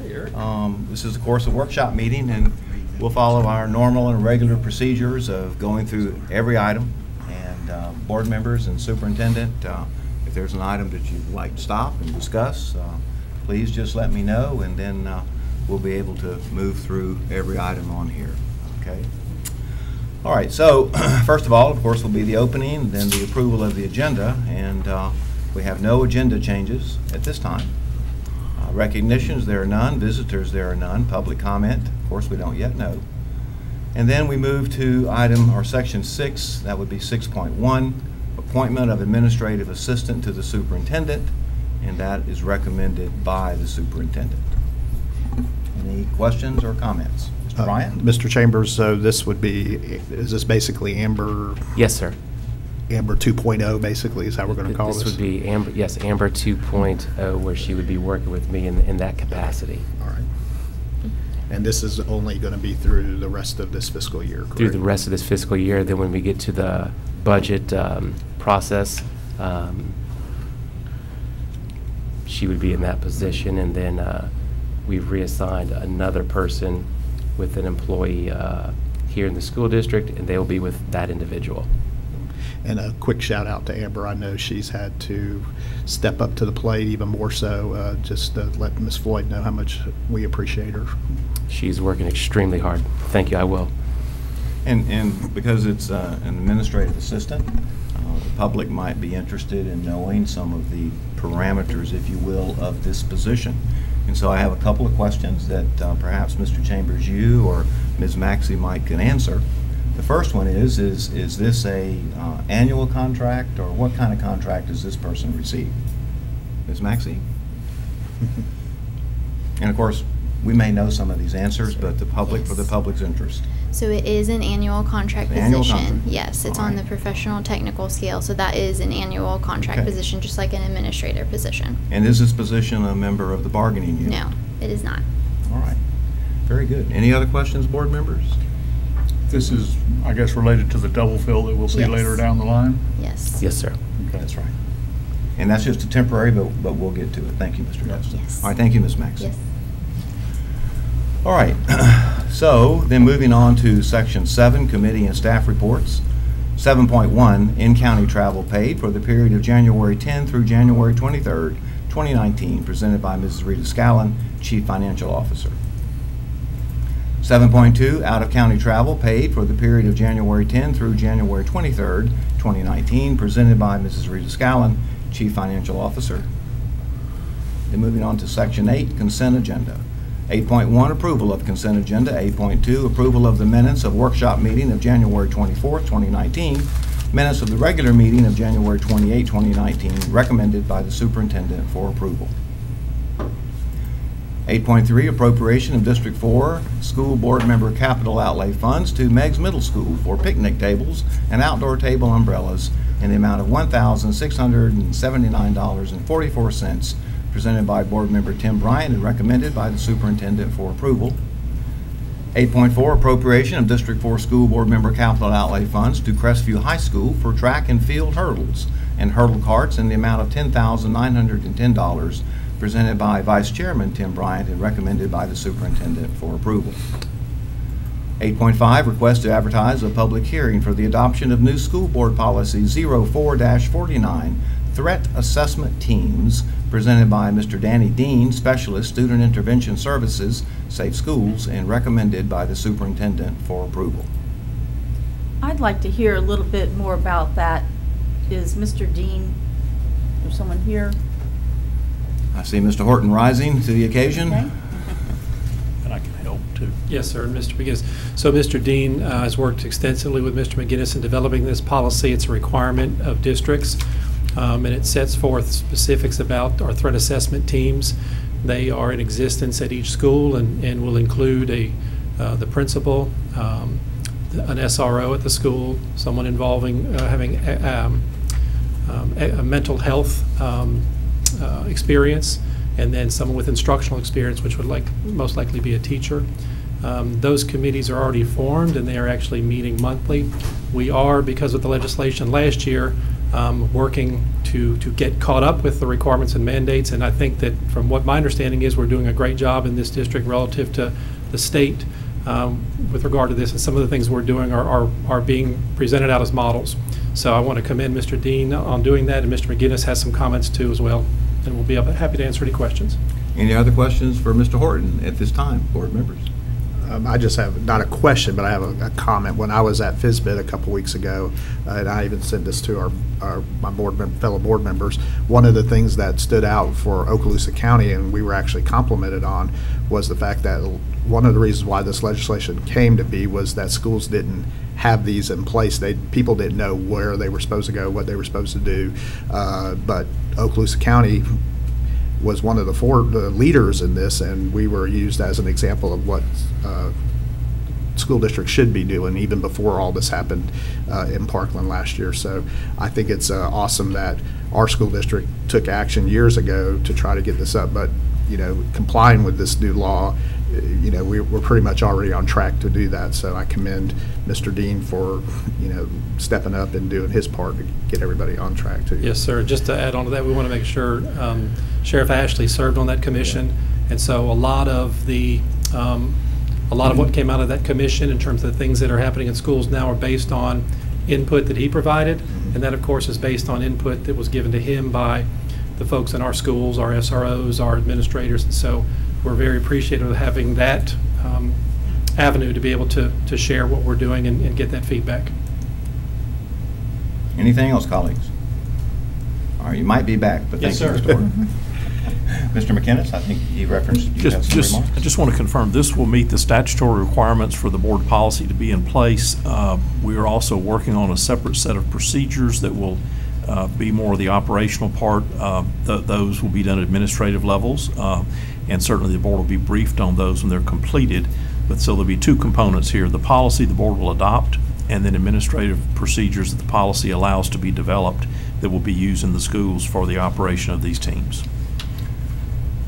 here. This is, of course, a workshop meeting, and we'll follow our normal and regular procedures of going through every item. And board members and superintendent, if there's an item that you'd like to stop and discuss, please just let me know, and then we'll be able to move through every item on here. Okay. All right, so first of all, of course, will be the opening, then the approval of the agenda, and we have no agenda changes at this time. Recognitions, there are none. Visitors, there are none. Public comment, of course, we don't yet know. And then we move to item, or section 6, that would be 6.1, appointment of administrative assistant to the superintendent, and that is recommended by the superintendent. Any questions or comments? Mr. Bryant? Mr. Chambers, so this would be, is this basically Amber? Yes, sir. Amber 2.0 basically is how we're going to call this? This would be Amber, yes, Amber 2.0, where she would be working with me in that capacity. All right. And this is only going to be through the rest of this fiscal year, correct? Through the rest of this fiscal year. Then when we get to the budget process, she would be in that position, and then we've reassigned another person with an employee here in the school district, and they will be with that individual. And a quick shout out to Amber. I know she's had to step up to the plate even more so. Just let Ms. Floyd know how much we appreciate her. She's working extremely hard. Thank you, I will. And because it's an administrative assistant, the public might be interested in knowing some of the parameters, if you will, of this position. And so I have a couple of questions that perhaps Mr. Chambers, you or Ms. Maxey might can answer. The first one is this a annual contract, or what kind of contract does this person receive? Ms. Maxey? And of course, we may know some of these answers, but the public, for the public's interest. So it is an annual contract position. Annual contract. Yes, it's All on right. the professional technical scale, so that is an annual contract Okay. position, just like an administrator position. And is this position a member of the bargaining unit? No, it is not. All right. Very good. Any other questions, board members? This is, I guess, related to the double fill that we'll see Yes. later down the line. Yes. Yes, sir. Okay. That's right. And that's just a temporary, but we'll get to it. Thank you, Mr. Justin. Yes. All right, thank you, Ms. Maxey. Yes. All right, so then moving on to section 7, committee and staff reports. 7.1, in-county travel paid for the period of January 10 through January 23rd, 2019, presented by Mrs. Rita Scallon, Chief Financial Officer. 7.2, out-of-county travel paid for the period of January 10 through January 23rd, 2019, presented by Mrs. Rita Scallon, Chief Financial Officer. Then moving on to section 8, consent agenda. 8.1, approval of consent agenda. 8.2, approval of the minutes of workshop meeting of January 24th, 2019. Minutes of the regular meeting of January 28, 2019, recommended by the superintendent for approval. 8.3, appropriation of District 4 school board member capital outlay funds to Meigs Middle School for picnic tables and outdoor table umbrellas in the amount of $1,679.44, presented by board member Tim Bryant and recommended by the superintendent for approval. 8.4, appropriation of District 4 school board member capital outlay funds to Crestview High School for track and field hurdles and hurdle carts in the amount of $10,910, presented by Vice Chairman Tim Bryant and recommended by the superintendent for approval. 8.5, request to advertise a public hearing for the adoption of new school board policy 04-49, threat assessment teams, presented by Mr. Danny Dean, Specialist, Student Intervention Services, Safe Schools, and recommended by the superintendent for approval. I'd like to hear a little bit more about that. Is Mr. Dean, or someone here? I see Mr. Horton rising to the occasion. Okay. And I can help too. Yes, sir, Mr. McGinnis. So Mr. Dean has worked extensively with Mr. McGinnis in developing this policy. It's a requirement of districts, and it sets forth specifics about our threat assessment teams. They are in existence at each school and will include the principal, an SRO at the school, someone involving having a mental health experience, and then someone with instructional experience, which would most likely be a teacher. Those committees are already formed, and they are actually meeting monthly. We are, because of the legislation last year, working to get caught up with the requirements and mandates, and I think that from what my understanding is, we're doing a great job in this district relative to the state with regard to this, and some of the things we're doing are being presented out as models. So I want to commend Mr. Dean on doing that, and Mr. McGinnis has some comments too as well, and we'll be happy to answer any questions. Any other questions for Mr. Horton at this time, board members? I just have, not a question, but I have a comment. When I was at FSBIT a couple weeks ago, and I even sent this to my fellow board members, one of the things that stood out for Okaloosa County, and we were actually complimented on, was the fact that one of the reasons why this legislation came to be was that schools didn't have these in place. People didn't know where they were supposed to go, what they were supposed to do, but Okaloosa County was one of the leaders in this, and we were used as an example of what school districts should be doing even before all this happened in Parkland last year. So I think it's awesome that our school district took action years ago to try to get this up, but complying with this new law, we're pretty much already on track to do that. So I commend Mr. Dean for stepping up and doing his part to get everybody on track too. Yes, sir. Just to add on to that, we want to make sure Sheriff Ashley served on that commission, and so a lot of what came out of that commission in terms of the things that are happening in schools now are based on input that he provided, and that of course is based on input that was given to him by the folks in our schools, our SROs, our administrators, and so we're very appreciative of having that avenue to be able to share what we're doing and get that feedback. Anything else, colleagues? All right, you might be back, but Yes, thank you, sir. Mr. Horton. Mr. McInnes, I think you referenced you have some remarks. I just want to confirm this will meet the statutory requirements for the board policy to be in place. We are also working on a separate set of procedures that will be more of the operational part. Those will be done at administrative levels, and certainly the board will be briefed on those when they're completed. But so there'll be two components here: the policy the board will adopt, and then administrative procedures that the policy allows to be developed that will be used in the schools for the operation of these teams.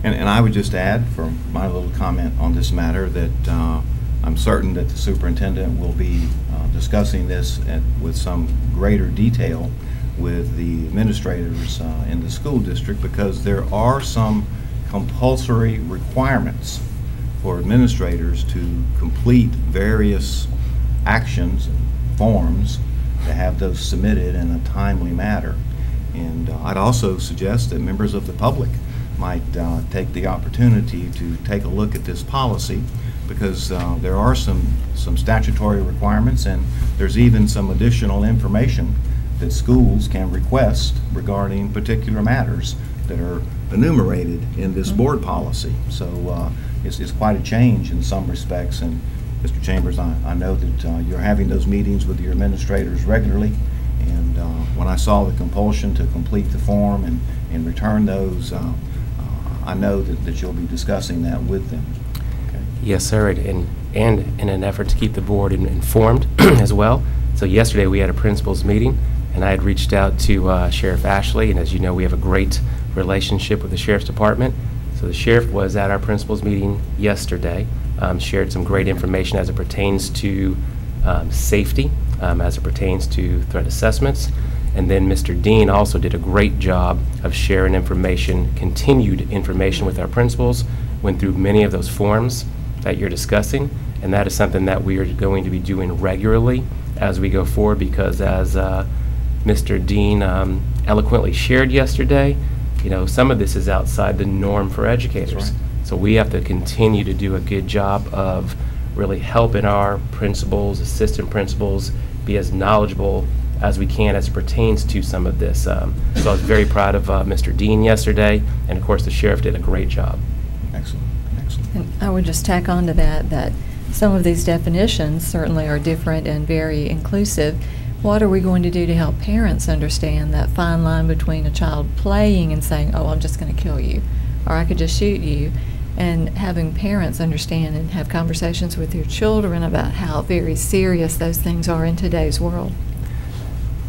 And I would just add, for my little comment on this matter, that I'm certain that the superintendent will be discussing this with some greater detail with the administrators in the school district, because there are some compulsory requirements for administrators to complete various actions and forms to have those submitted in a timely manner. And I'd also suggest that members of the public might take the opportunity to take a look at this policy, because there are some statutory requirements, and there's even some additional information that schools can request regarding particular matters that are enumerated in this board policy. So it's quite a change in some respects. And Mr. Chambers, I know that you're having those meetings with your administrators regularly, and when I saw the compulsion to complete the form and return those, I know that you'll be discussing that with them. Okay. Yes, sir, and in an effort to keep the board informed as well. So yesterday we had a principals meeting, and I had reached out to Sheriff Ashley, and as you know, we have a great relationship with the Sheriff's Department. So the Sheriff was at our principals meeting yesterday, shared some great information as it pertains to safety, as it pertains to threat assessments. And then Mr. Dean also did a great job of sharing information, continued information with our principals, went through many of those forms that you're discussing, and that is something that we are going to be doing regularly as we go forward, because as Mr. Dean eloquently shared yesterday, some of this is outside the norm for educators. That's right. So we have to continue to do a good job of really helping our principals, assistant principals, be as knowledgeable as we can as it pertains to some of this. So I was very proud of Mr. Dean yesterday, and of course the Sheriff did a great job. Excellent, excellent. And I would just tack on to that some of these definitions certainly are different and very inclusive. What are we going to do to help parents understand that fine line between a child playing and saying, oh, I'm just going to kill you, or I could just shoot you, and having parents understand and have conversations with your children about how very serious those things are in today's world.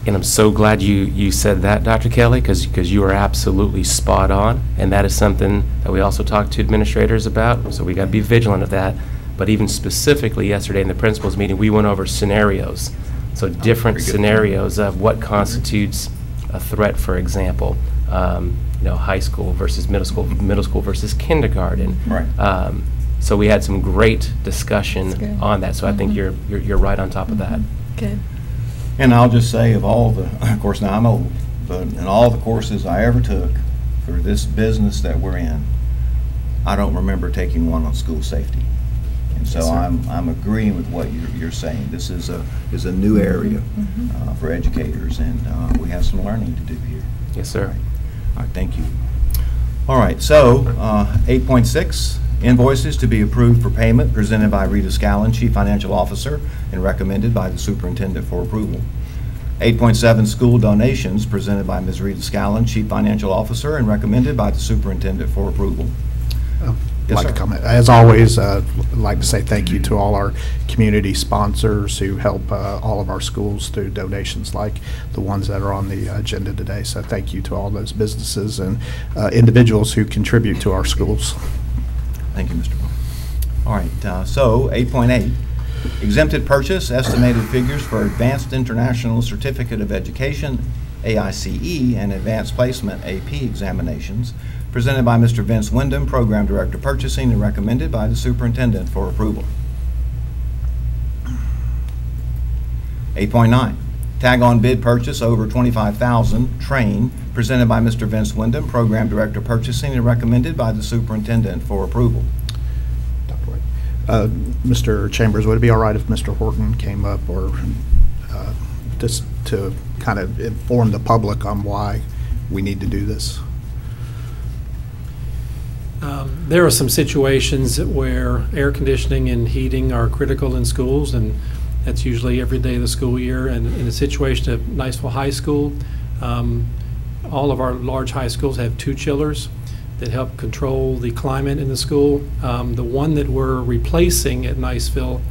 And I'm so glad you said that, Dr. Kelly, because you are absolutely spot on, and that is something that we also talk to administrators about, so we got to be vigilant of that. But even specifically yesterday in the principals meeting, we went over scenarios. So different very good. scenarios of what constitutes a threat, for example, high school versus middle school versus kindergarten. Right. So we had some great That's discussion good. on that. So I think you're right on top of that. Good. And I'll just say, of all the, of course, now I'm old, but in all the courses I ever took for this business that we're in, I don't remember taking one on school safety. And so Yes, sir. I'm agreeing with what you're saying. This is a new area for educators, and we have some learning to do here. Yes, sir. All right, thank you. All right, so 8.6, invoices to be approved for payment presented by Rita Scallon, Chief Financial Officer, and recommended by the Superintendent for approval. 8.7, school donations presented by Ms. Rita Scallon, Chief Financial Officer, and recommended by the Superintendent for approval. I'd Yes, like sir. to comment. As always, I'd like to say thank you to all our community sponsors who help all of our schools through donations like the ones that are on the agenda today. So thank you to all those businesses and individuals who contribute to our schools. Thank you, Mr. Bowman. All right, so 8.8, exempted purchase, estimated figures for Advanced International Certificate of Education, AICE, and Advanced Placement, AP, examinations, presented by Mr. Vince Wyndham, Program Director Purchasing, and recommended by the Superintendent for approval. 8.9, tag-on bid purchase over $25,000, train, presented by Mr. Vince Wyndham, Program Director Purchasing, and recommended by the Superintendent for approval. Mr. Chambers, would it be all right if Mr. Horton came up or just to kind of inform the public on why we need to do this? There are some situations where air conditioning and heating are critical in schools, and that's usually every day of the school year. And in the situation of Niceville High School, all of our large high schools have 2 chillers that help control the climate in the school. The one that we're replacing at Niceville,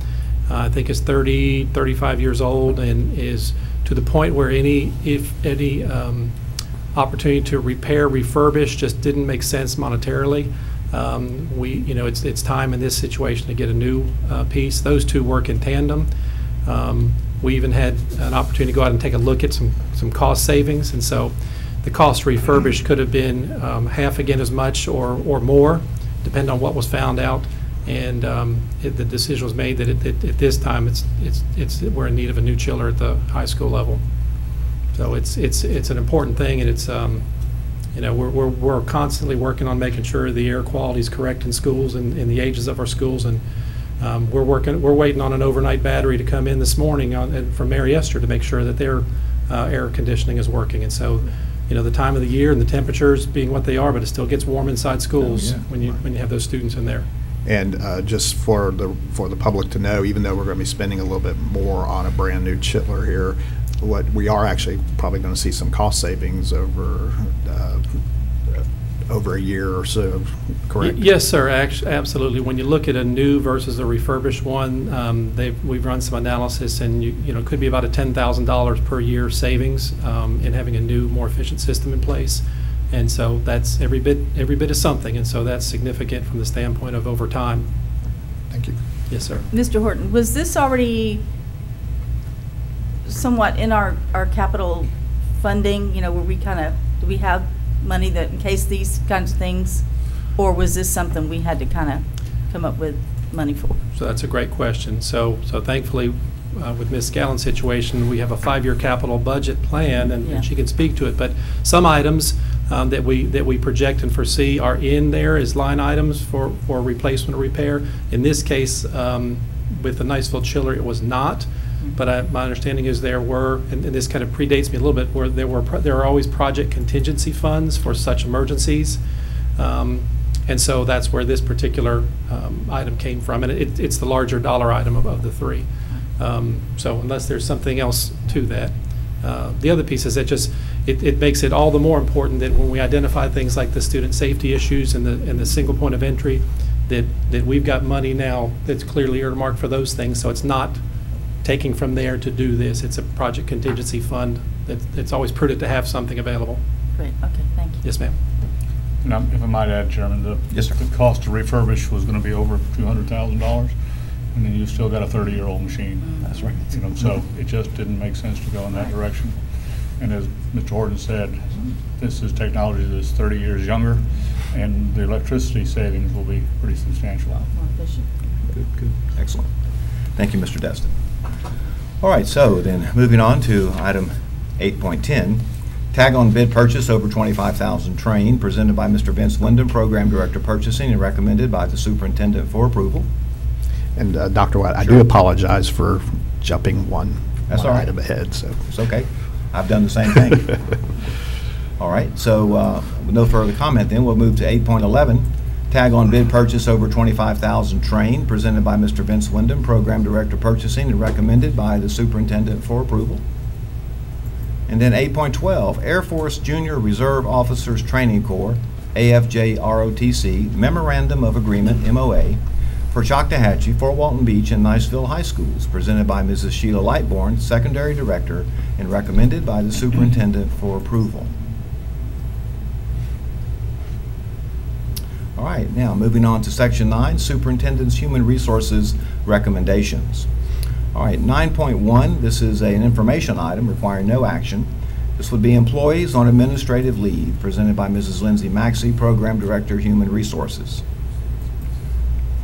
I think is 35 years old and is to the point where any opportunity to repair, refurbish just didn't make sense monetarily. It's time in this situation to get a new piece. Those 2 work in tandem. We even had an opportunity to go out and take a look at some cost savings, and so the cost to refurbish could have been half again as much or more, depending on what was found out. And the decision was made that at this time we're in need of a new chiller at the high school level. So it's an important thing, and it's we're constantly working on making sure the air quality is correct in schools and in the ages of our schools. And we're waiting on an overnight battery to come in this morning from Mary Esther to make sure that their air conditioning is working. And so, the time of the year and the temperatures being what they are, but it still gets warm inside schools when you have those students in there. And just for the public to know, even though we're going to be spending a little bit more on a brand new chiller here, what we are actually probably going to see some cost savings over a year or so, correct? Yes, sir. Absolutely. When you look at a new versus a refurbished one, we've run some analysis, and it could be about a $10,000 per year savings in having a new, more efficient system in place. And so that's every bit is something, and so that's significant from the standpoint of over time. Thank you. Yes, sir. Mr. Horton, was this already somewhat in our capital funding, where we do we have money that in case these kinds of things, or was this something we had to kind of come up with money for? So that's a great question. So thankfully, with Ms. Scallon's situation, we have a 5-year capital budget plan, and she can speak to it. But some items that we project and foresee are in there as line items for replacement or repair. In this case, with the Niceville chiller, it was not. But my understanding is there were, and this kind of predates me a little bit, where there are always project contingency funds for such emergencies. And so that's where this particular item came from, and it's the larger dollar item of the 3. So unless there's something else to that. The other piece is that it makes it all the more important that when we identify things like the student safety issues and the single point of entry, that we've got money now that's clearly earmarked for those things. So it's not taking from there to do this. It's a project contingency fund. It's always prudent to have something available. Great. Okay. Thank you. Yes, ma'am. And if I might add, Chairman, Yes, sir. the cost to refurbish was going to be over $200,000, and then you've still got a 30-year-old machine. That's right. You know, so it just didn't make sense to go in that direction. And as Mr. Horton said, this is technology that's 30 years younger, and the electricity savings will be pretty substantial. More efficient. Good, good, excellent. Thank you, Mr. Destin. All right, so then moving on to item 8.10, tag on bid purchase over 25,000 train, presented by Mr. Vince Wyndham, Program Director Purchasing, and recommended by the Superintendent for approval. And Dr. White, I Sure. do apologize for jumping one That's all right. item ahead, so. It's okay. I've done the same thing. All right, so with no further comment, then we'll move to 8.11. Tag on bid purchase over 25,000 train, presented by Mr. Vince Wyndham, Program Director Purchasing, and recommended by the Superintendent for approval. And then 8.12, Air Force Junior Reserve Officers Training Corps, AFJ-ROTC, Memorandum of Agreement, MOA, for Choctawhatchee, Fort Walton Beach, and Niceville High Schools, presented by Mrs. Sheila Lightbourne, Secondary Director, and recommended by the Superintendent for approval. All right, now moving on to Section 9, Superintendent's Human Resources Recommendations. All right, 9.1, this is an information item requiring no action. This would be employees on administrative leave, presented by Mrs. Lindsay Maxey, Program Director, Human Resources.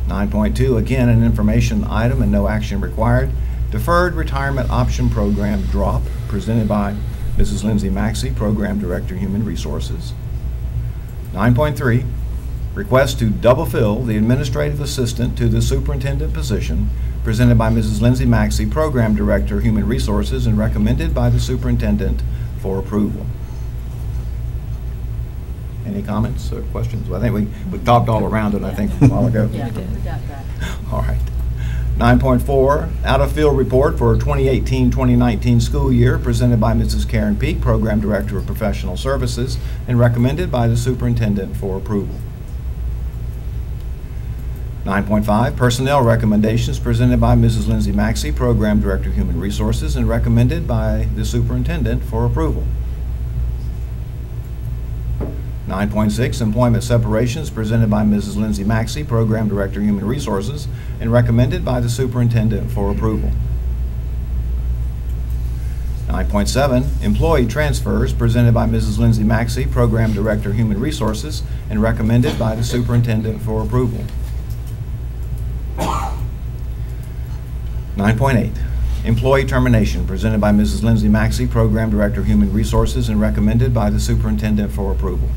9.2, again, an information item and no action required. Deferred Retirement Option Program drop, presented by Mrs. Lindsay Maxey, Program Director, Human Resources. 9.3, request to double fill the administrative assistant to the superintendent position, presented by Mrs. Lindsay Maxey, Program Director, Human Resources, and recommended by the superintendent for approval. Any comments or questions? Well, I think we talked all around it, I think, a while ago. Yeah, we got that. All right. 9.4, out-of-field report for 2018-2019 school year, presented by Mrs. Karen Peak, Program Director of Professional Services, and recommended by the Superintendent for approval. 9.5, personnel recommendations, presented by Mrs. Lindsay Maxey, Program Director of Human Resources, and recommended by the Superintendent for approval. 9.6, employment separations, presented by Mrs. Lindsay Maxey, Program Director, Human Resources, and recommended by the Superintendent for approval. 9.7, employee transfers, presented by Mrs. Lindsay Maxey, Program Director, Human Resources, and recommended by the Superintendent for approval. 9.8, employee termination, presented by Mrs. Lindsay Maxey, Program Director, Human Resources, and recommended by the Superintendent for approval.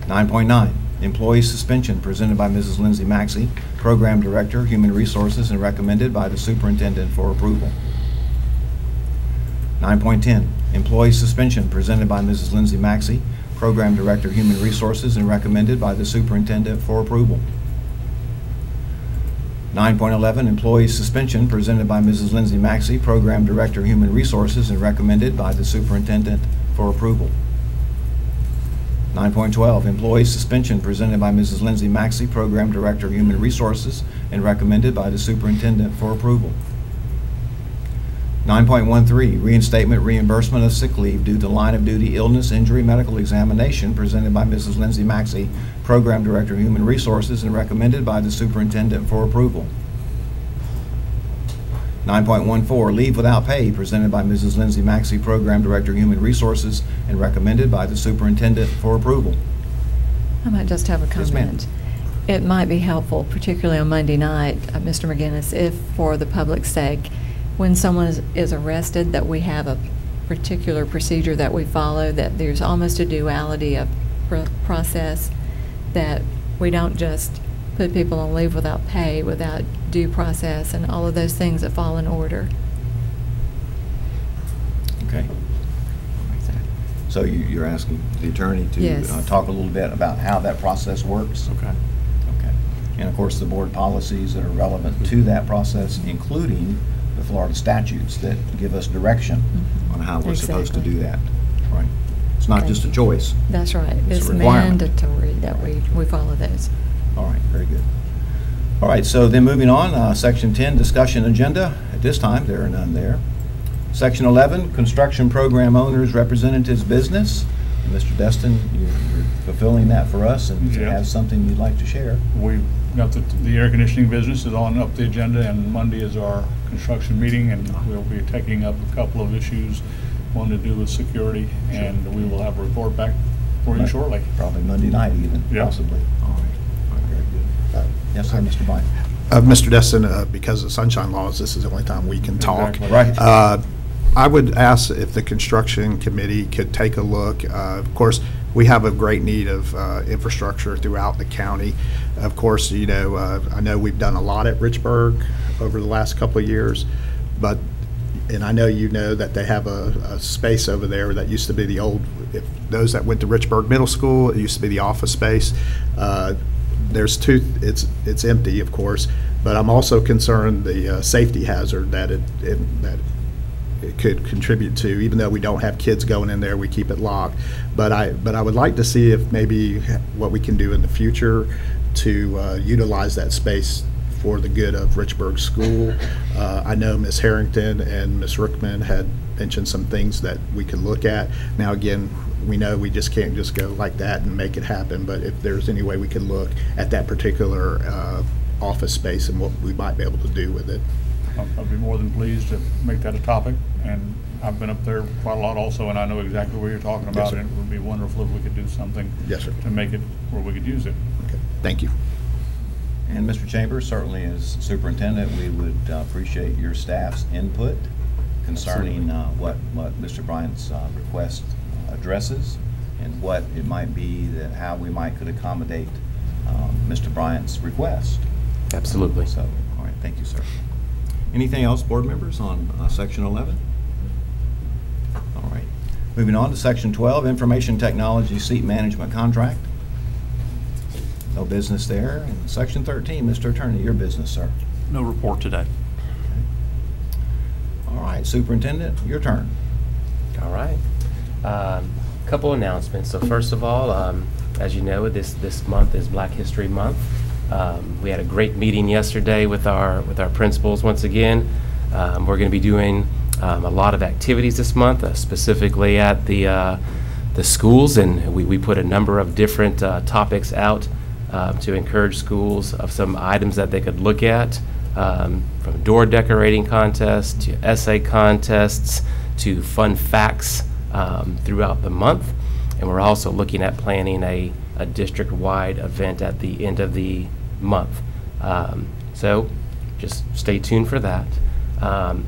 9.9, employee suspension, presented by Mrs. Lindsay Maxey, Program Director, Human Resources, and recommended by the Superintendent for approval. 9.10, employee suspension, presented by Mrs. Lindsay Maxey, Program Director, Human Resources, and recommended by the Superintendent for approval. 9.11, employee suspension, presented by Mrs. Lindsay Maxey, Program Director, Human Resources, and recommended by the Superintendent for approval. 9.12, employee suspension, presented by Mrs. Lindsay Maxey, Program Director, Human Resources, and recommended by the Superintendent for approval. 9.13, reinstatement reimbursement of sick leave due to line of duty illness, injury, medical examination, presented by Mrs. Lindsay Maxey, Program Director, Human Resources, and recommended by the Superintendent for approval. 9.14, leave without pay, presented by Mrs. Lindsay Maxey, Program Director, Human Resources, and recommended by the Superintendent for approval. I might just have a Yes, ma'am. comment. It might be helpful, particularly on Monday night, Mr. McGinnis, if for the public's sake, when someone is arrested, that we have a particular procedure that we follow, that there's almost a duality of process, that we don't just put people on leave without pay, without due process, and all of those things that fall in order. Okay. So you're asking the attorney to Yes. talk a little bit about how that process works? Okay. Okay. And of course, the board policies that are relevant to that process, including the Florida statutes that give us direction on how we're supposed to do that. Right. It's not just a choice. That's right. It's It's a requirement. mandatory that we follow those. All right, very good. All right, so then moving on, Section 10, discussion agenda. At this time, there are none there. Section 11, construction program owners, representatives, business. Mr. Destin, you're fulfilling that for us, and if you Yeah. have something you'd like to share. We've got the air conditioning business is on up the agenda, and Monday is our construction meeting, and we'll be taking up a couple of issues, one to do with security, and we will have a report back for you shortly. Probably Monday night even, Yeah. possibly. All right. All right, very good. Yes, sir, Mr. Bynum. Mr. Destin, because of sunshine laws, this is the only time we can talk. Exactly. Right. I would ask if the construction committee could take a look. Of course, we have a great need of infrastructure throughout the county. Of course, you know, I know we've done a lot at Richburg over the last couple of years, but, and I know you know that they have a space over there that used to be the old, if those that went to Richburg Middle School, it used to be the office space. There's two, it's empty, of course, but I'm also concerned the safety hazard that it could contribute to. Even though we don't have kids going in there, we keep it locked. But I would like to see if maybe what we can do in the future to utilize that space for the good of Richburg School. I know Ms. Harrington and Ms. Rookman had mentioned some things that we could look at. Now, again, we know we just can't just go like that and make it happen, but if there's any way we can look at that particular office space and what we might be able to do with it. I'd be more than pleased to make that a topic, and I've been up there quite a lot also, and I know exactly what you're talking about, sir. and it would be wonderful if we could do something Yes, sir. to make it where we could use it. Okay. Thank you. And Mr. Chambers, certainly as superintendent, we would appreciate your staff's input concerning what Mr. Bryant's request addresses, and what it might be that how we might could accommodate Mr. Bryant's request. Absolutely. So, all right, thank you, sir. Anything else, board members, on section 11? All right. Moving on to section 12, information technology seat management contract. No business there. And section 13, Mr. Attorney, your business, sir. No report today. All right, superintendent, your turn. All right. Couple announcements. So first of all, as you know, this month is Black History Month. We had a great meeting yesterday with our principals once again. We're going to be doing a lot of activities this month, specifically at the schools, and we put a number of different topics out to encourage schools of some items that they could look at, from door decorating contests to essay contests to fun facts throughout the month. And we're also looking at planning a district-wide event at the end of the month. So just stay tuned for that.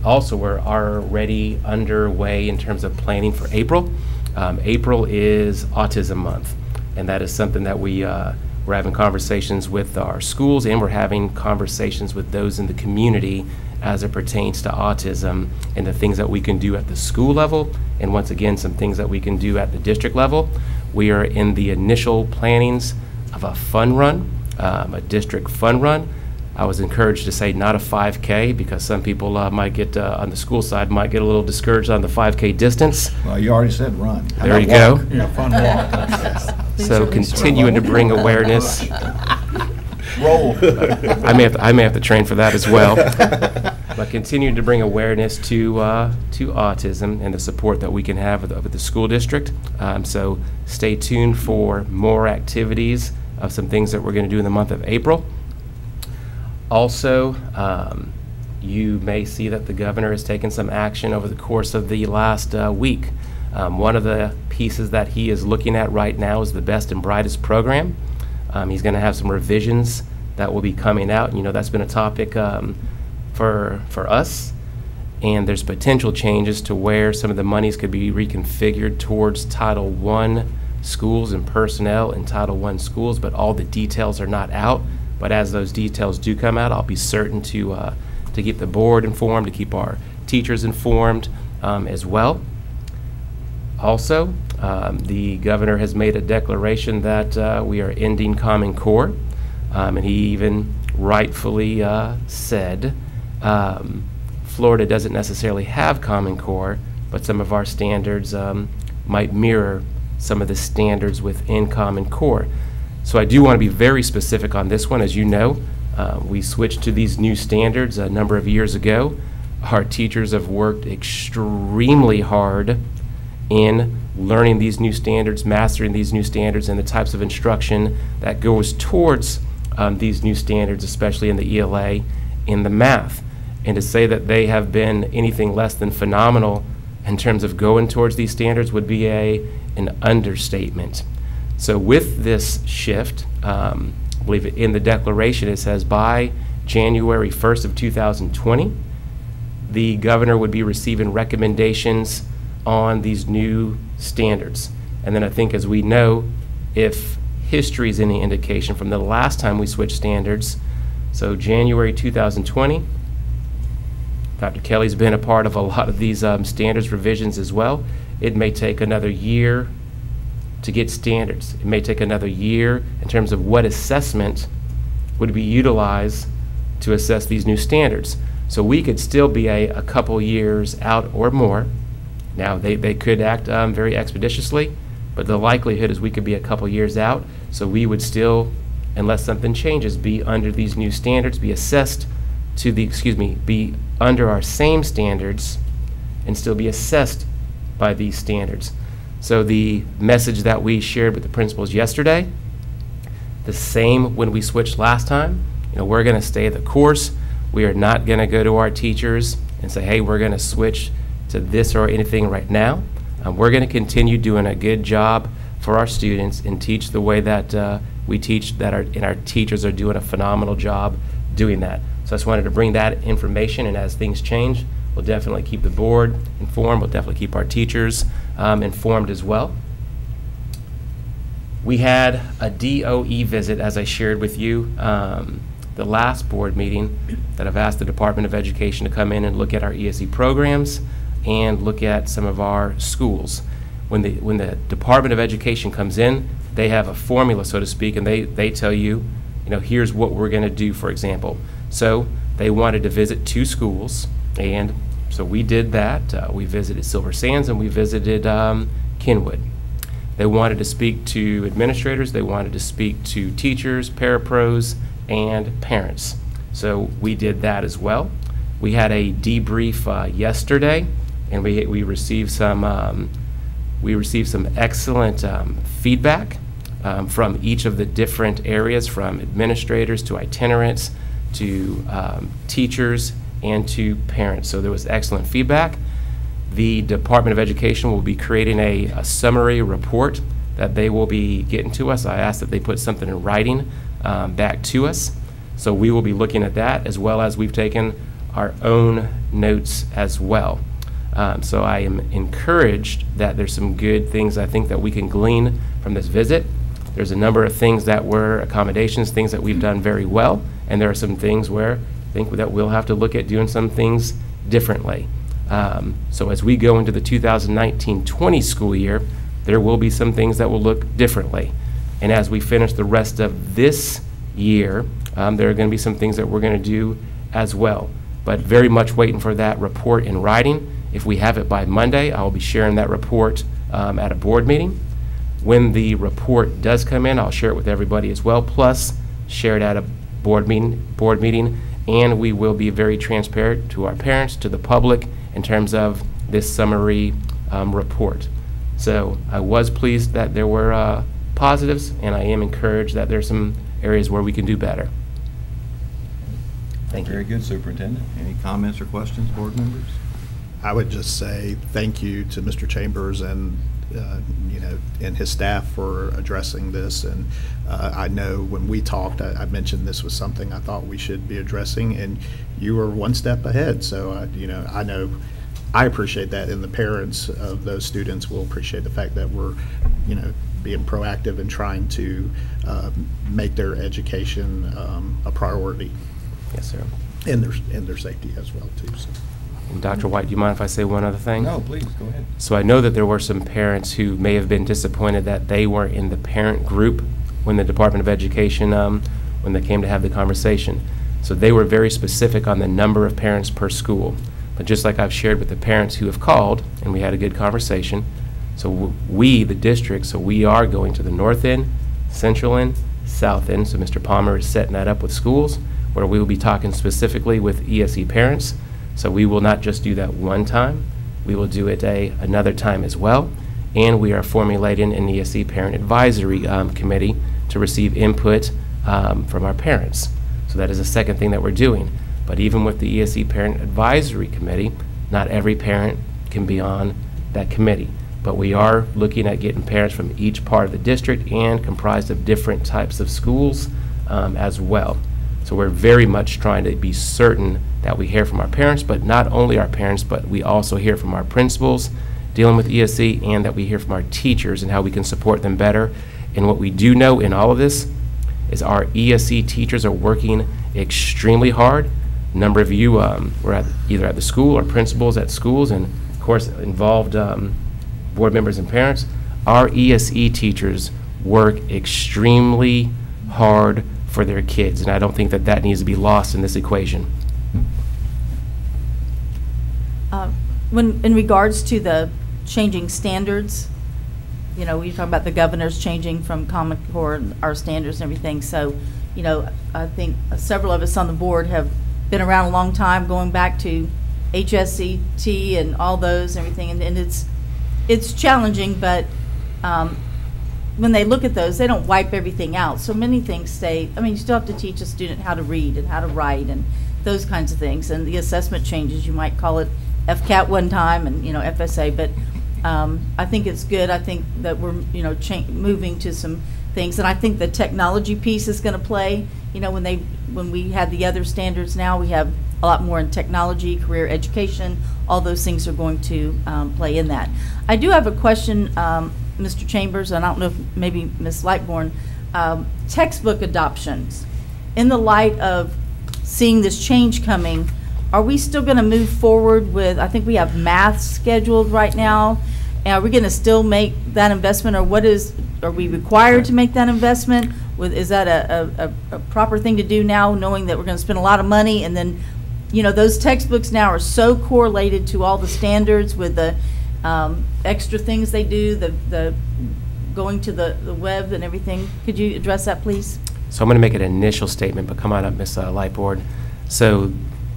Also, we're already underway in terms of planning for April. April is Autism Month, and that is something that we're having conversations with our schools, and we're having conversations with those in the community as it pertains to autism and the things that we can do at the school level, and once again, some things that we can do at the district level. We are in the initial plannings of a fun run, a district fun run. I was encouraged to say not a 5K because some people might get, on the school side, might get a little discouraged on the 5K distance. Well, you already said run. How There you about go. walk? Yeah, fun walk. So continuing to bring awareness. Roll. I may have to train for that as well. But continuing to bring awareness to autism and the support that we can have with the school district. So stay tuned for more activities of some things that we're going to do in the month of April. Also, you may see that the governor has taken some action over the course of the last week. One of the pieces that he is looking at right now is the Best and Brightest program. He's going to have some revisions that will be coming out. You know, that's been a topic for us, and there's potential changes to where some of the monies could be reconfigured towards Title I schools and personnel in Title I schools, but all the details are not out. But as those details do come out, I'll be certain to keep the board informed, to keep our teachers informed as well. Also, the governor has made a declaration that we are ending Common Core, and he even rightfully said Florida doesn't necessarily have Common Core, but some of our standards might mirror some of the standards within Common Core. So I do want to be very specific on this one. As you know, we switched to these new standards a number of years ago. Our teachers have worked extremely hard in learning these new standards, mastering these new standards, and the types of instruction that goes towards these new standards, especially in the ELA, in the math. And to say that they have been anything less than phenomenal in terms of going towards these standards would be an understatement. So with this shift, I believe in the declaration it says by January 1st of 2020, the governor would be receiving recommendations on these new standards. And then I think, as we know, if history is any indication from the last time we switched standards, so January 2020, Dr. Kelly's been a part of a lot of these standards revisions as well. It may take another year to get standards. It may take another year in terms of what assessment would be utilized to assess these new standards. So we could still be a couple years out or more. Now, they could act very expeditiously, but the likelihood is we could be a couple years out. So we would still, unless something changes, be under these new standards, be assessed to the, be under our same standards and still be assessed by these standards. So the message that we shared with the principals yesterday, the same when we switched last time. We're going to stay the course. We are not going to go to our teachers and say, hey, we're going to switch to this or anything right now. We're going to continue doing a good job for our students and teach the way that we teach, and our teachers are doing a phenomenal job doing that. So I just wanted to bring that information, and as things change, we'll definitely keep the board informed. We'll definitely keep our teachers informed as well. We had a DOE visit, as I shared with you, the last board meeting, that I've asked the Department of Education to come in and look at our ESE programs and look at some of our schools. When the Department of Education comes in, they have a formula, so to speak, and they tell you, here's what we're going to do, for example. So they wanted to visit 2 schools, and so we did that. We visited Silver Sands and we visited Kenwood. They wanted to speak to administrators. They wanted to speak to teachers, parapros, and parents. So we did that as well. We had a debrief yesterday, and we received some excellent feedback from each of the different areas, from administrators to itinerants to teachers and to parents. So there was excellent feedback. The Department of Education will be creating a summary report that they will be getting to us. I asked that they put something in writing back to us. So we will be looking at that, as well as we've taken our own notes as well. So I am encouraged that there's some good things I think that we can glean from this visit. There's a number of things that were accommodations, things that we've done very well, and there are some things where I think that we'll have to look at doing some things differently. So as we go into the 2019-20 school year, there will be some things that will look differently. And as we finish the rest of this year, there are going to be some things that we're going to do as well. But very much waiting for that report in writing. If we have it by Monday, I'll be sharing that report at a board meeting. When the report does come in, I'll share it with everybody as well, plus share it at a board meeting, and we will be very transparent to our parents, to the public, in terms of this summary report. So I was pleased that there were positives, and I am encouraged that there's some areas where we can do better. Thank you. Very good, Superintendent. Any comments or questions, board members? I would just say thank you to Mr. Chambers and and his staff for addressing this. And I know when we talked, I mentioned this was something I thought we should be addressing, and you were one step ahead. So I know I appreciate that, and the parents of those students will appreciate the fact that we're being proactive and trying to make their education a priority. Yes, sir. And their safety as well too. So. And Dr. White, do you mind if I say one other thing? No, please, go ahead. So I know that there were some parents who may have been disappointed that they weren't in the parent group when the Department of Education, when they came to have the conversation. So they were very specific on the number of parents per school. But just like I've shared with the parents who have called, and we had a good conversation, so we, the district, so we are going to the north end, central end, south end. So Mr. Palmer is setting that up with schools, where we will be talking specifically with ESE parents. So we will not just do that one time, we will do it another time as well. and we are formulating an ESE Parent Advisory Committee to receive input from our parents. So that is the second thing that we're doing. But even with the ESE Parent Advisory Committee, not every parent can be on that committee. But we are looking at getting parents from each part of the district and comprised of different types of schools as well. So we're very much trying to be certain that we hear from our parents, but not only our parents, but we also hear from our principals dealing with ESE, and that we hear from our teachers and how we can support them better. And what we do know in all of this is our ESE teachers are working extremely hard. A number of you were either at the school or principals at schools, and of course involved board members and parents. Our ESE teachers work extremely hard for their kids, and I don't think that that needs to be lost in this equation. When, in regards to the changing standards, you know, we talk about the governor's changing from Common Core, our standards and everything. So, you know, I think several of us on the board have been around a long time, going back to HSCT and all those and everything, and it's challenging, but when they look at those, they don't wipe everything out. So many things stay. I mean, you still have to teach a student how to read and how to write and those kinds of things. And the assessment changes, you might call it FCAT one time and, you know, FSA, but I think it's good. I think that we're, you know, moving to some things, and I think the technology piece is going to play. You know, when we had the other standards, now we have a lot more in technology, career education. All those things are going to play in that. I do have a question, Mr. Chambers, and I don't know if maybe Ms. Lightbourne, textbook adoptions. In the light of seeing this change coming, are we still going to move forward with, I think we have math scheduled right now, and are we going to still make that investment, or are we required to make that investment? Is that a proper thing to do now, knowing that we're going to spend a lot of money, and then, you know, those textbooks now are so correlated to all the standards with the extra things they do, the going to the web and everything. Could you address that, please? So I'm going to make an initial statement, but come on up, Ms. Lightboard. So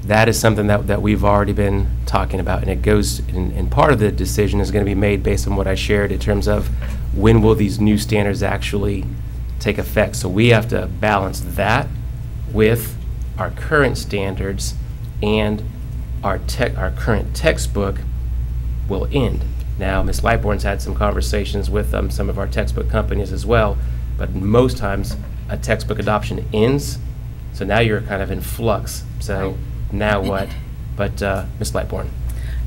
that is something that we've already been talking about, and it goes, and part of the decision is going to be made based on what I shared in terms of when will these new standards actually take effect. So we have to balance that with our current standards, and our current textbook will end. Now, Ms. Lightbourne's had some conversations with some of our textbook companies as well, but most times a textbook adoption ends, so now you're kind of in flux. So now what? But Ms. Lightbourne.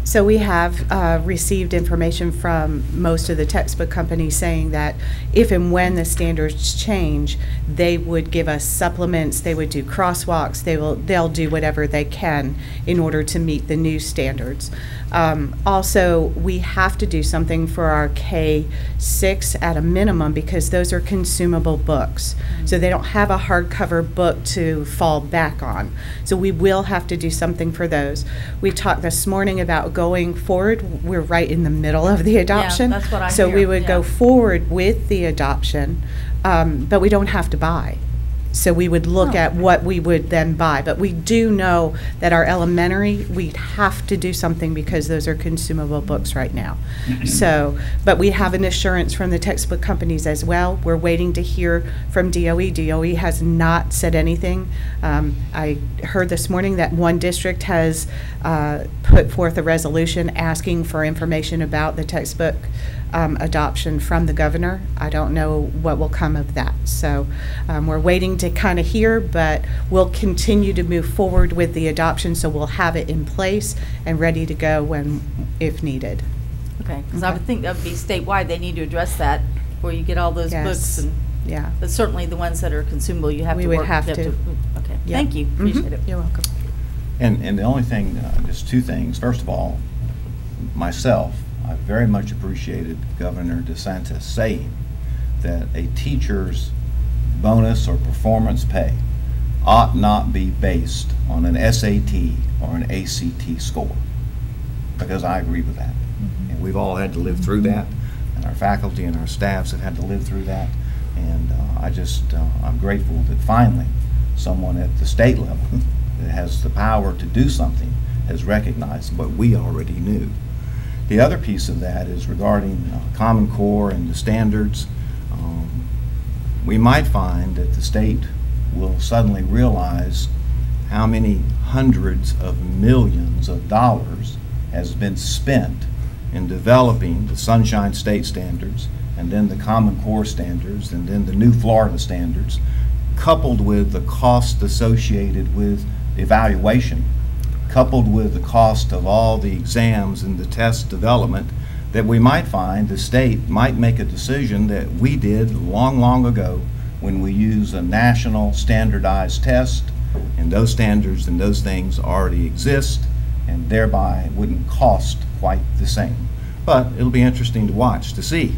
So we have received information from most of the textbook companies saying that if and when the standards change, they would give us supplements, they would do crosswalks, they'll do whatever they can in order to meet the new standards. Also, we have to do something for our K-6 at a minimum, because those are consumable books. So they don't have a hardcover book to fall back on. So we will have to do something for those. We talked this morning about going forward. We're right in the middle of the adoption. Yeah, that's what I so hear. We would go forward with the adoption, but we don't have to buy. So we would look at what we would then buy. But we do know that our elementary, we'd have to do something because those are consumable books right now. So, but we have an assurance from the textbook companies as well. We're waiting to hear from DOE. DOE has not said anything. I heard this morning that one district has put forth a resolution asking for information about the textbook adoption from the governor. I don't know what will come of that. So we're waiting to kind of hear, but we'll continue to move forward with the adoption, so we'll have it in place and ready to go when, if needed. Okay, because I would think that would be statewide. They need to address that before you get all those books. And, yeah. But certainly the ones that are consumable, you have We to would work. have you to. Okay, Yeah. thank you. Appreciate it. You're welcome. And the only thing, just two things. First of all, myself, I very much appreciated Governor DeSantis saying that a teacher's bonus or performance pay ought not be based on an SAT or an ACT score, because I agree with that. And we've all had to live through that, and our faculty and our staffs have had to live through that. And I'm grateful that finally someone at the state level that has the power to do something has recognized what we already knew. The other piece of that is regarding Common Core and the standards. We might find that the state will suddenly realize how many hundreds of millions of dollars has been spent in developing the Sunshine State standards, and then the Common Core standards, and then the new Florida standards, coupled with the cost associated with evaluation, coupled with the cost of all the exams and the test development, that we might find the state might make a decision that we did long, long ago when we use a national standardized test, and those standards and those things already exist, and thereby wouldn't cost quite the same. But it'll be interesting to watch to see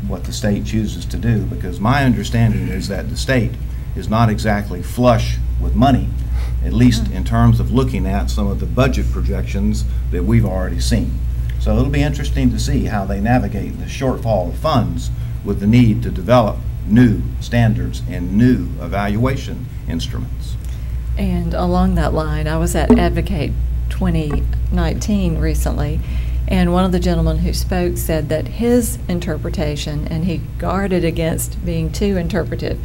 what the state chooses to do, because my understanding is that the state is not exactly flush with money, at least in terms of looking at some of the budget projections that we've already seen. So it'll be interesting to see how they navigate the shortfall of funds with the need to develop new standards and new evaluation instruments. And along that line, I was at Advocate 2019 recently, and one of the gentlemen who spoke said that his interpretation, and he guarded against being too interpretive,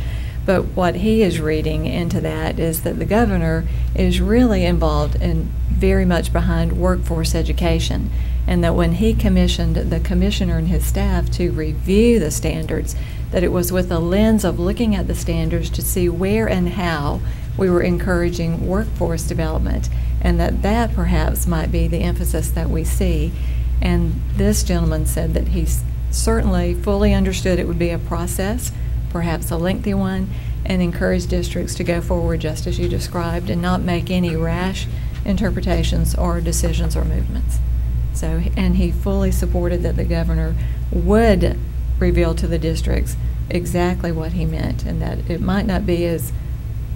but what he is reading into that is that the governor is really involved and very much behind workforce education, and that when he commissioned the commissioner and his staff to review the standards, that it was with a lens of looking at the standards to see where and how we were encouraging workforce development, and that perhaps might be the emphasis that we see. And this gentleman said that he certainly fully understood it would be a process, perhaps a lengthy one, and encouraged districts to go forward just as you described and not make any rash interpretations or decisions or movements. So, and he fully supported that the governor would reveal to the districts exactly what he meant, and that it might not be as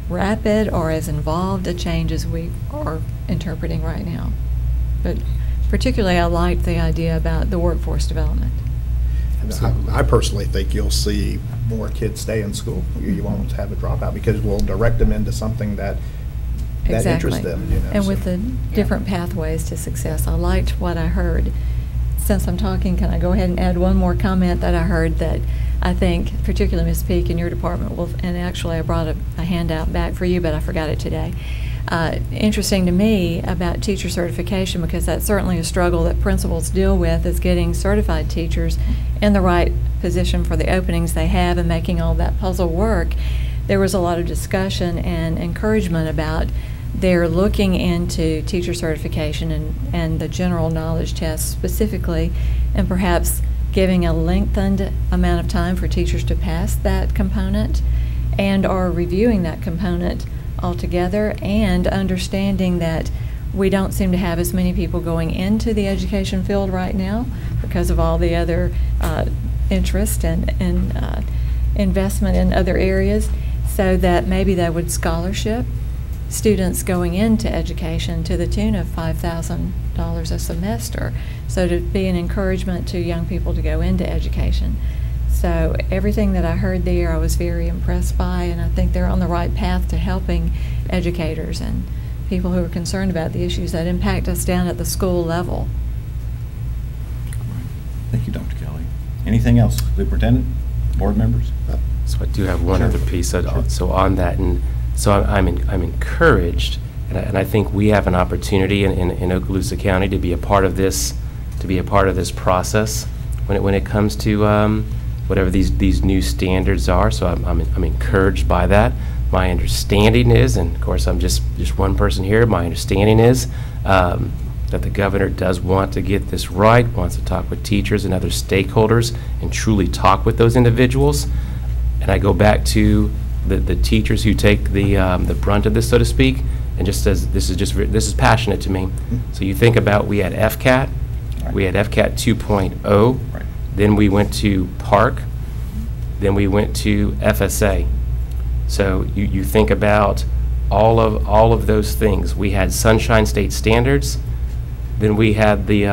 rapid or as involved a change as we are interpreting right now. But particularly I liked the idea about the workforce development. I personally think you'll see more kids stay in school. You won't have a dropout because we'll direct them into something that interests them. You know, and with the different pathways to success. I liked what I heard. Since I'm talking, can I go ahead and add one more comment that I heard that I think, particularly Ms. Peak in your department, will, and actually I brought a handout back for you, but I forgot it today. Interesting to me about teacher certification, because that's certainly a struggle that principals deal with, is getting certified teachers in the right position for the openings they have and making all that puzzle work. There was a lot of discussion and encouragement about their looking into teacher certification and the general knowledge test specifically, and perhaps giving a lengthened amount of time for teachers to pass that component, and or reviewing that component altogether, and understanding that we don't seem to have as many people going into the education field right now because of all the other interest and investment in other areas, so that maybe they would scholarship students going into education to the tune of $5,000 a semester, so to be an encouragement to young people to go into education. So everything that I heard there I was very impressed by, and I think they're on the right path to helping educators and people who are concerned about the issues that impact us down at the school level. Thank you, Dr. Kelly. Anything else, Superintendent, board members? So I do have one other piece. So on that, and so I'm encouraged, and I think we have an opportunity in Okaloosa County to be a part of this, process when it comes to whatever these new standards are. So I'm encouraged by that. My understanding is, and of course I'm just one person here, my understanding is that the governor does want to get this right, wants to talk with teachers and other stakeholders and truly talk with those individuals. And I go back to the teachers who take the brunt of this, so to speak, and just as this is passionate to me. So you think about, we had FCAT, Right. we had FCAT 2.0, Right. then we went to PARC, then we went to FSA. So you think about all of those things. We had Sunshine State Standards, then we had the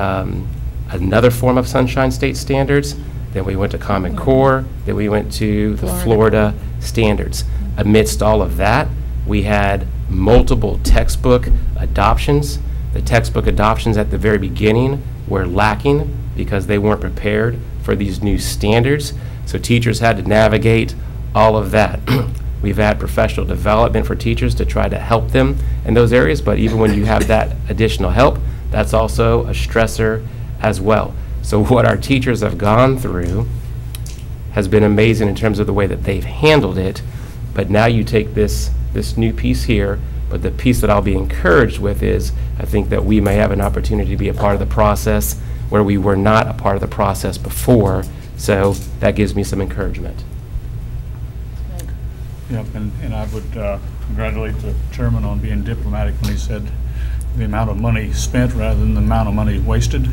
another form of Sunshine State Standards, then we went to Common Core, then we went to the Florida Standards. Amidst all of that, we had multiple textbook adoptions. The textbook adoptions at the very beginning were lacking because they weren't prepared for these new standards. So teachers had to navigate all of that. We've had professional development for teachers to try to help them in those areas, but even when you have that additional help, that's also a stressor as well. So what our teachers have gone through has been amazing in terms of the way that they've handled it. But now you take this new piece here, but the piece that I'll be encouraged with is I think that we may have an opportunity to be a part of the process where we were not a part of the process before. So that gives me some encouragement. Yep, and I would congratulate the chairman on being diplomatic when he said the amount of money spent rather than the amount of money wasted.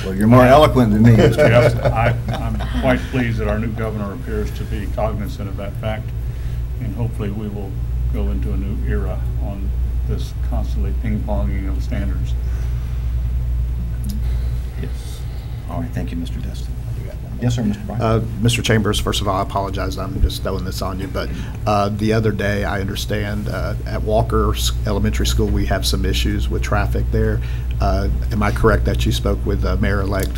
Well, you're more eloquent than me, Mr. Yes, Justin. I'm quite pleased that our new governor appears to be cognizant of that fact, and hopefully we will go into a new era on this constantly ping-ponging of standards. Yes. All right, thank you, Mr. Destin. Yes, sir, Mr. Bryant. Mr. Chambers, first of all, I apologize, I'm just throwing this on you, but the other day, I understand at Walker Elementary School, we have some issues with traffic there. Am I correct that you spoke with Mayor-elect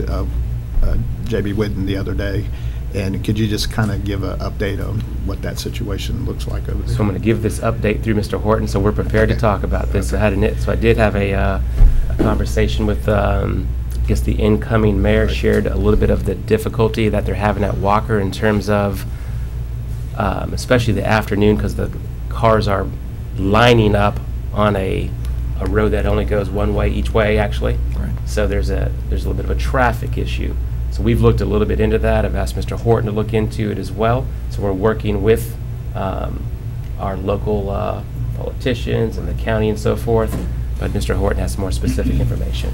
J.B. Whitten the other day? And could you just kind of give an update on what that situation looks like over there? So I'm going to give this update through Mr. Horton, so we're prepared to talk about this. Okay. I did have a conversation with I guess the incoming mayor, shared a little bit of the difficulty that they're having at Walker in terms of, especially the afternoon, because the cars are lining up on a road that only goes one way each way, actually. Right. So there's a little bit of a traffic issue. So we've looked a little bit into that. I've asked Mr. Horton to look into it as well. So we're working with our local politicians and the county and so forth. But Mr. Horton has some more specific information.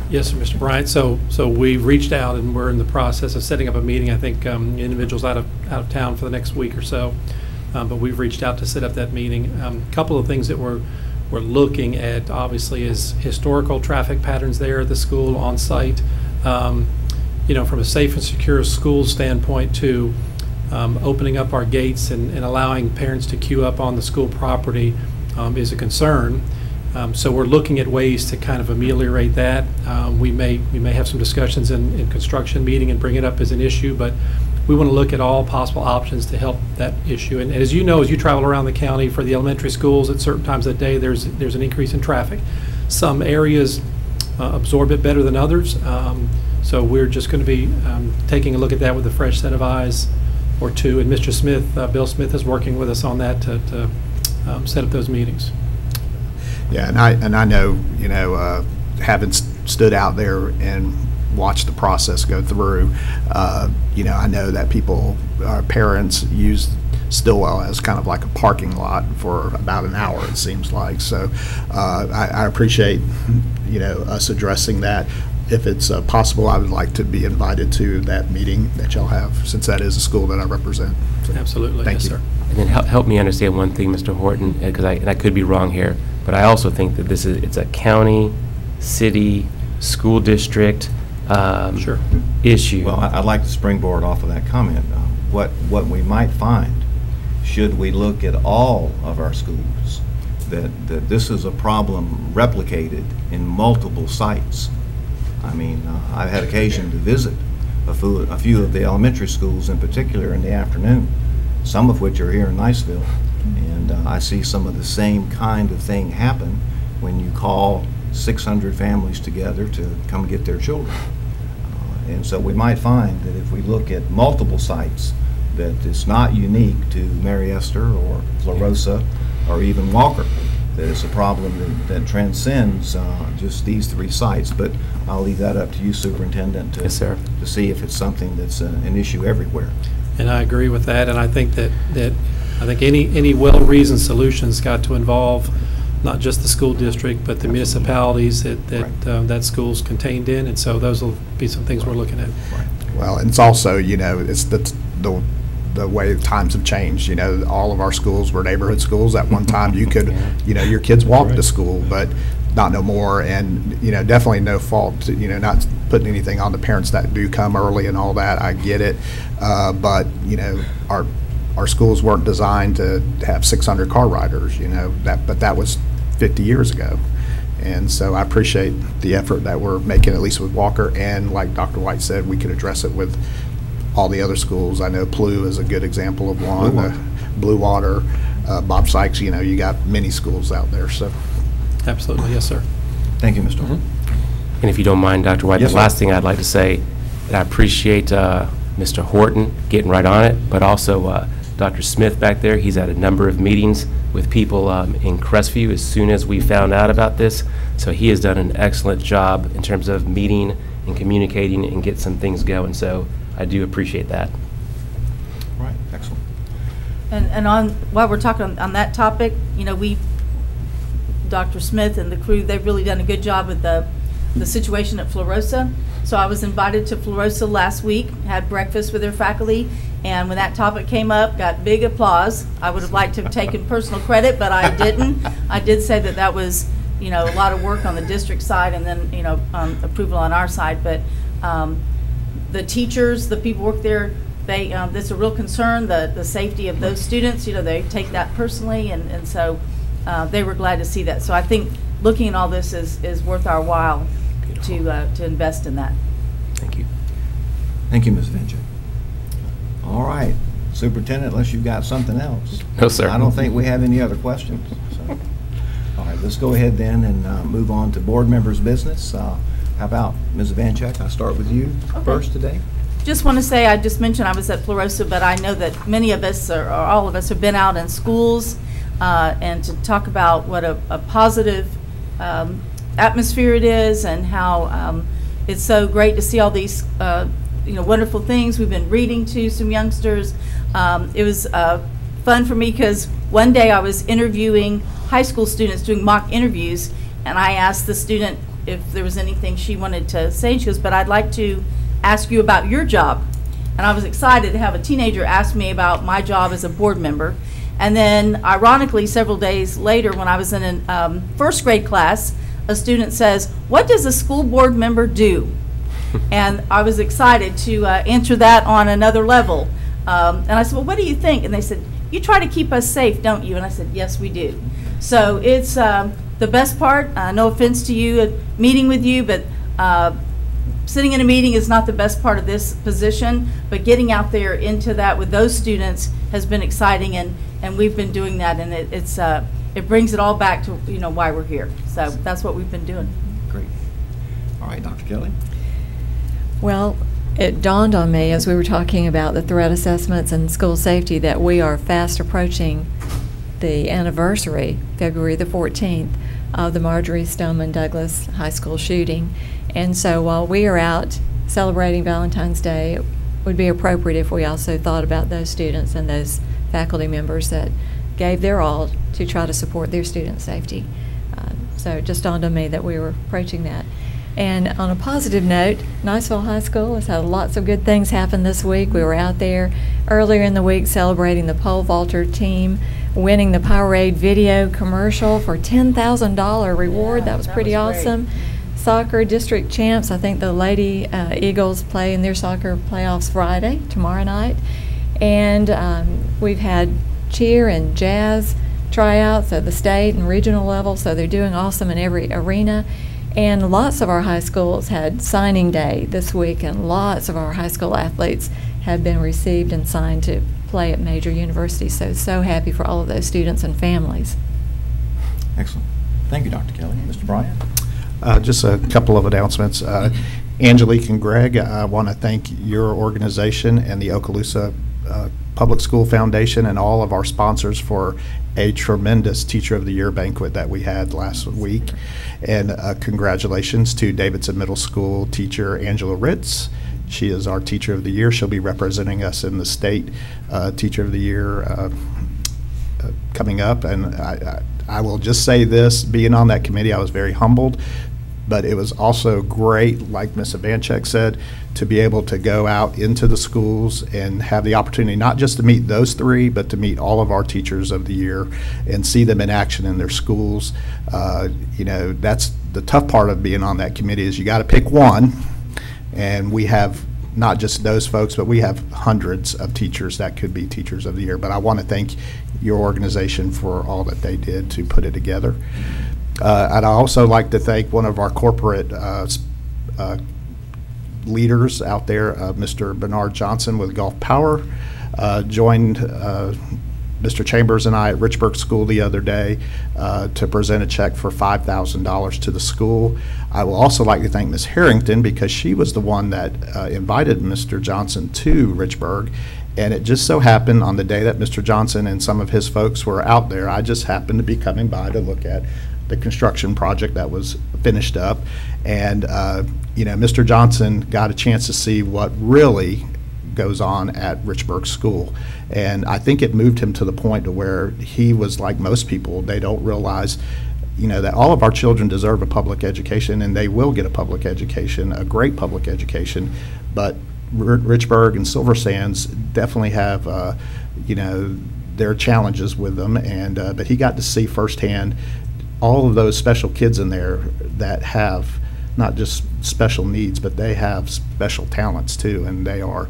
Yes, sir, Mr. Bryant. So we've reached out and we're in the process of setting up a meeting. I think individuals out of town for the next week or so, but we've reached out to set up that meeting. A couple of things that we're looking at, obviously, is historical traffic patterns there at the school on site. You know, from a safe and secure school standpoint, to opening up our gates and allowing parents to queue up on the school property is a concern. So we're looking at ways to kind of ameliorate that. We may have some discussions in construction meeting and bring it up as an issue, but we want to look at all possible options to help that issue. And as you know, as you travel around the county for the elementary schools, at certain times of the day, there's an increase in traffic. Some areas absorb it better than others. So we're just going to be taking a look at that with a fresh set of eyes or two. And Mr. Smith, Bill Smith, is working with us on that to set up those meetings. Yeah, and I know, you know, having stood out there and watched the process go through, you know, I know that parents use Stillwell as kind of like a parking lot for about an hour, it seems like. So I appreciate, you know, us addressing that. If it's possible, I would like to be invited to that meeting that y'all have, since that is a school that I represent. So, Absolutely, thank yes, you. sir. And then help me understand one thing, Mr. Horton, because I could be wrong here, but I also think that it's a county, city, school district Sure. issue. Well, I'd like to springboard off of that comment. What we might find, should we look at all of our schools, that this is a problem replicated in multiple sites. I mean, I've had occasion to visit a few of the elementary schools in particular in the afternoon, some of which are here in Niceville, and I see some of the same kind of thing happen when you call 600 families together to come get their children. And so we might find that if we look at multiple sites, that it's not unique to Mary Esther or La Rosa or even Walker, that it's a problem that transcends just these three sites. But I'll leave that up to you, Superintendent, Yes, sir. to see if it's something that's an issue everywhere. And I agree with that, and I think that any well-reasoned solution's got to involve not just the school district, but the municipalities that school's contained in, and so those will be some things we're looking at. Right. Well, and it's also, you know, it's the way times have changed. You know, all of our schools were neighborhood schools. At one time, you could, you know, your kids walked to school, but not no more. And, you know, definitely no fault, you know, not putting anything on the parents that do come early and all that. I get it. But, you know, our schools weren't designed to have 600 car riders, you know, but that was 50 years ago. And so I appreciate the effort that we're making, at least with Walker. And like Dr. White said, we could address it with all the other schools. I know Plough is a good example of one. Blue Water, Bob Sykes, you got many schools out there. So, Absolutely, yes, sir. Thank you, Mr. Hall. And if you don't mind, Dr. White, Yes, the sir. last thing I'd like to say, that I appreciate Mr. Horton getting right on it, but also Dr. Smith back there. He's had a number of meetings with people in Crestview as soon as we found out about this. So he has done an excellent job in terms of meeting and communicating and get some things going. So I do appreciate that. All right, excellent. And while we're talking on that topic, Dr. Smith and the crew, they've really done a good job with the situation at Florosa. So I was invited to Florosa last week, had breakfast with their faculty, and when that topic came up, got big applause. I would have liked to have taken personal credit, but I didn't. I did say that was, a lot of work on the district side and then, approval on our side. But the teachers, the people who work there, that's a real concern, the safety of those students. They take that personally, and so they were glad to see that. So I think looking at all this is worth our while to invest in that. Thank you. Thank you, Ms. Vinci. All right, Superintendent, unless you've got something else. No, sir. I don't think we have any other questions. So. All right, let's go ahead then and move on to board members' business. How about Ms. Vanchek? I'll start with you first today. Just want to say, I just mentioned I was at Florosa, but I know that many of us, or all of us, have been out in schools and to talk about what a positive atmosphere it is and how it's so great to see all these wonderful things. We've been reading to some youngsters. It was fun for me because one day I was interviewing high school students, doing mock interviews, and I asked the student if there was anything she wanted to say. She goes, "But I'd like to ask you about your job." And I was excited to have a teenager ask me about my job as a board member. And then ironically, several days later, when I was in a first grade class, a student says, "What does a school board member do?" And I was excited to answer that on another level. And I said, "Well, what do you think?" And they said, "You try to keep us safe, don't you?" And I said, "Yes, we do." So it's the best part. No offense to you, meeting with you, but sitting in a meeting is not the best part of this position. But getting out there into that with those students has been exciting, and we've been doing that, and it brings it all back to why we're here. So that's what we've been doing. Great. All right, Dr. Kelly. Well, it dawned on me as we were talking about the threat assessments and school safety that we are fast approaching the anniversary, February the 14th, of the Marjorie Stoneman Douglas High School shooting. And so while we are out celebrating Valentine's Day, it would be appropriate if we also thought about those students and those faculty members that gave their all to try to support their student safety. So it just dawned on me that we were approaching that. And on a positive note, Niceville High School has had lots of good things happen this week. We were out there earlier in the week celebrating the pole vaulter team, winning the Powerade video commercial for $10,000 reward. That was pretty awesome. Soccer district champs. I think the Lady Eagles play in their soccer playoffs Friday, tomorrow night. And we've had cheer and jazz tryouts at the state and regional level, so they're doing awesome in every arena. And lots of our high schools had signing day this week, and lots of our high school athletes have been received and signed to play at major universities. So happy for all of those students and families. Excellent. Thank you, Dr. Kelly. Mr. Bryant? Just a couple of announcements. Angelique and Greg, I want to thank your organization and the Okaloosa Public School Foundation and all of our sponsors for a tremendous Teacher of the Year banquet that we had last week. And congratulations to Davidson Middle School teacher Angela Ritz. She is our Teacher of the Year. She'll be representing us in the state Teacher of the Year coming up. And I will just say this, being on that committee, I was very humbled, but it was also great, like Ms. Ivanchek said, to be able to go out into the schools and have the opportunity not just to meet those three, but to meet all of our Teachers of the Year and see them in action in their schools. That's the tough part of being on that committee, is you got to pick one, and we have not just those folks, but we have hundreds of teachers that could be Teachers of the Year. But I want to thank your organization for all that they did to put it together. I'd also like to thank one of our corporate leaders out there, Mr. Bernard Johnson with Gulf Power, joined Mr. Chambers and I at Richburg School the other day to present a check for $5,000 to the school. I will also like to thank Ms. Harrington because she was the one that invited Mr. Johnson to Richburg. And it just so happened on the day that Mr. Johnson and some of his folks were out there, I just happened to be coming by to look at the construction project that was finished up. And, you know, Mr. Johnson got a chance to see what really goes on at Richburg School. And I think it moved him to the point to where he was like most people. They don't realize, you know, that all of our children deserve a public education, and they will get a public education, a great public education. But Richburg and Silver Sands definitely have, you know, their challenges with them. And but he got to see firsthand all of those special kids in there that have not just special needs, but they have special talents too, and they are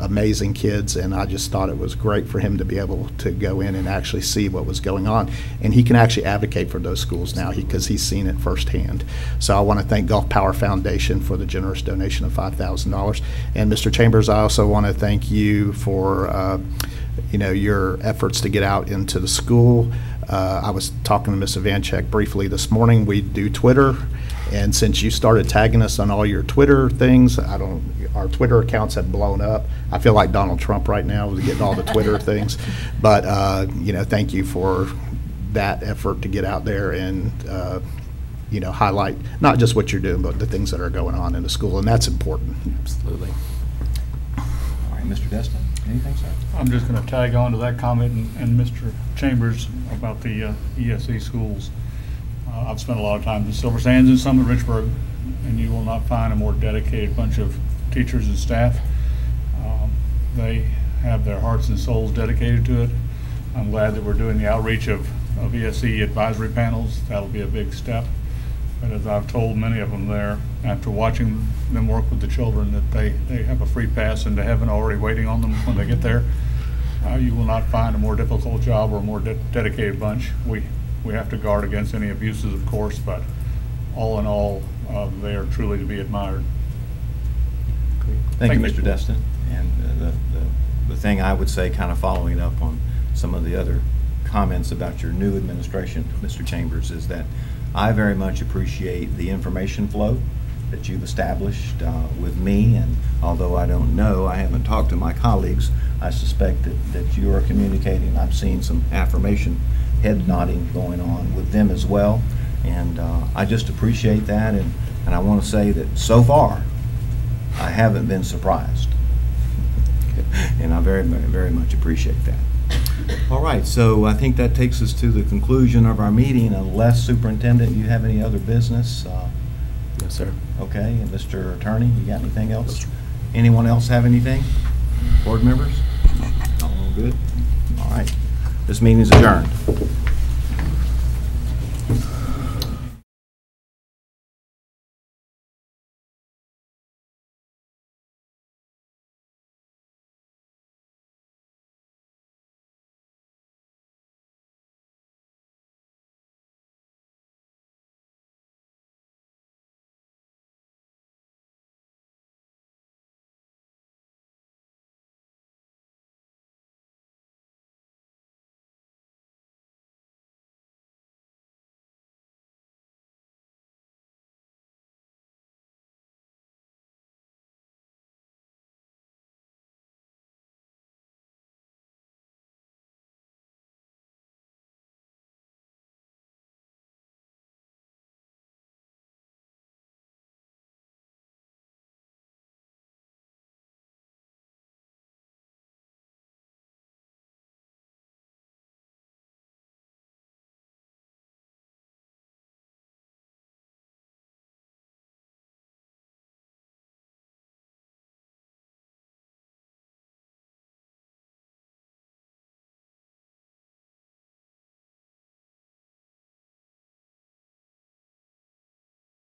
amazing kids. And I just thought it was great for him to be able to go in and actually see what was going on. And he can actually advocate for those schools now because he's seen it firsthand. So I want to thank Gulf Power Foundation for the generous donation of $5,000. And Mr. Chambers, I also want to thank you for you know, your efforts to get out into the school. I was talking to Ms. Ivanchek briefly this morning. We do Twitter. And since you started tagging us on all your Twitter things, our Twitter accounts have blown up. I feel like Donald Trump right now with getting all the Twitter things. But, you know, thank you for that effort to get out there and, you know, highlight not just what you're doing, but the things that are going on in the school. And that's important. Absolutely. All right, Mr. Destin, anything, sir? I'm just going to tag on to that comment and Mr. Chambers about the ESE schools. I've spent a lot of time in Silver Sands and some at Richburg, and you will not find a more dedicated bunch of teachers and staff. They have their hearts and souls dedicated to it. I'm glad that we're doing the outreach of ESE advisory panels. That'll be a big step. But as I've told many of them there, after watching them work with the children, that they have a free pass into heaven already waiting on them when they get there. You will not find a more difficult job or a more dedicated bunch. We have to guard against any abuses, of course, but all in all, they are truly to be admired. Thank you, Mr. Destin. And the thing I would say, kind of following up on some of the other comments about your new administration, Mr. Chambers, is that I very much appreciate the information flow that you've established with me. And although I don't know, I haven't talked to my colleagues, I suspect that you are communicating. I've seen some affirmation head nodding going on with them as well, and I just appreciate that, and I want to say that so far I haven't been surprised, and I very, very much appreciate that. All right, so I think that takes us to the conclusion of our meeting, unless, Superintendent, you have any other business? Yes, sir. Okay, and Mr. Attorney, you got anything else? Anyone else have anything? Board members? All good? All right. This meeting is adjourned.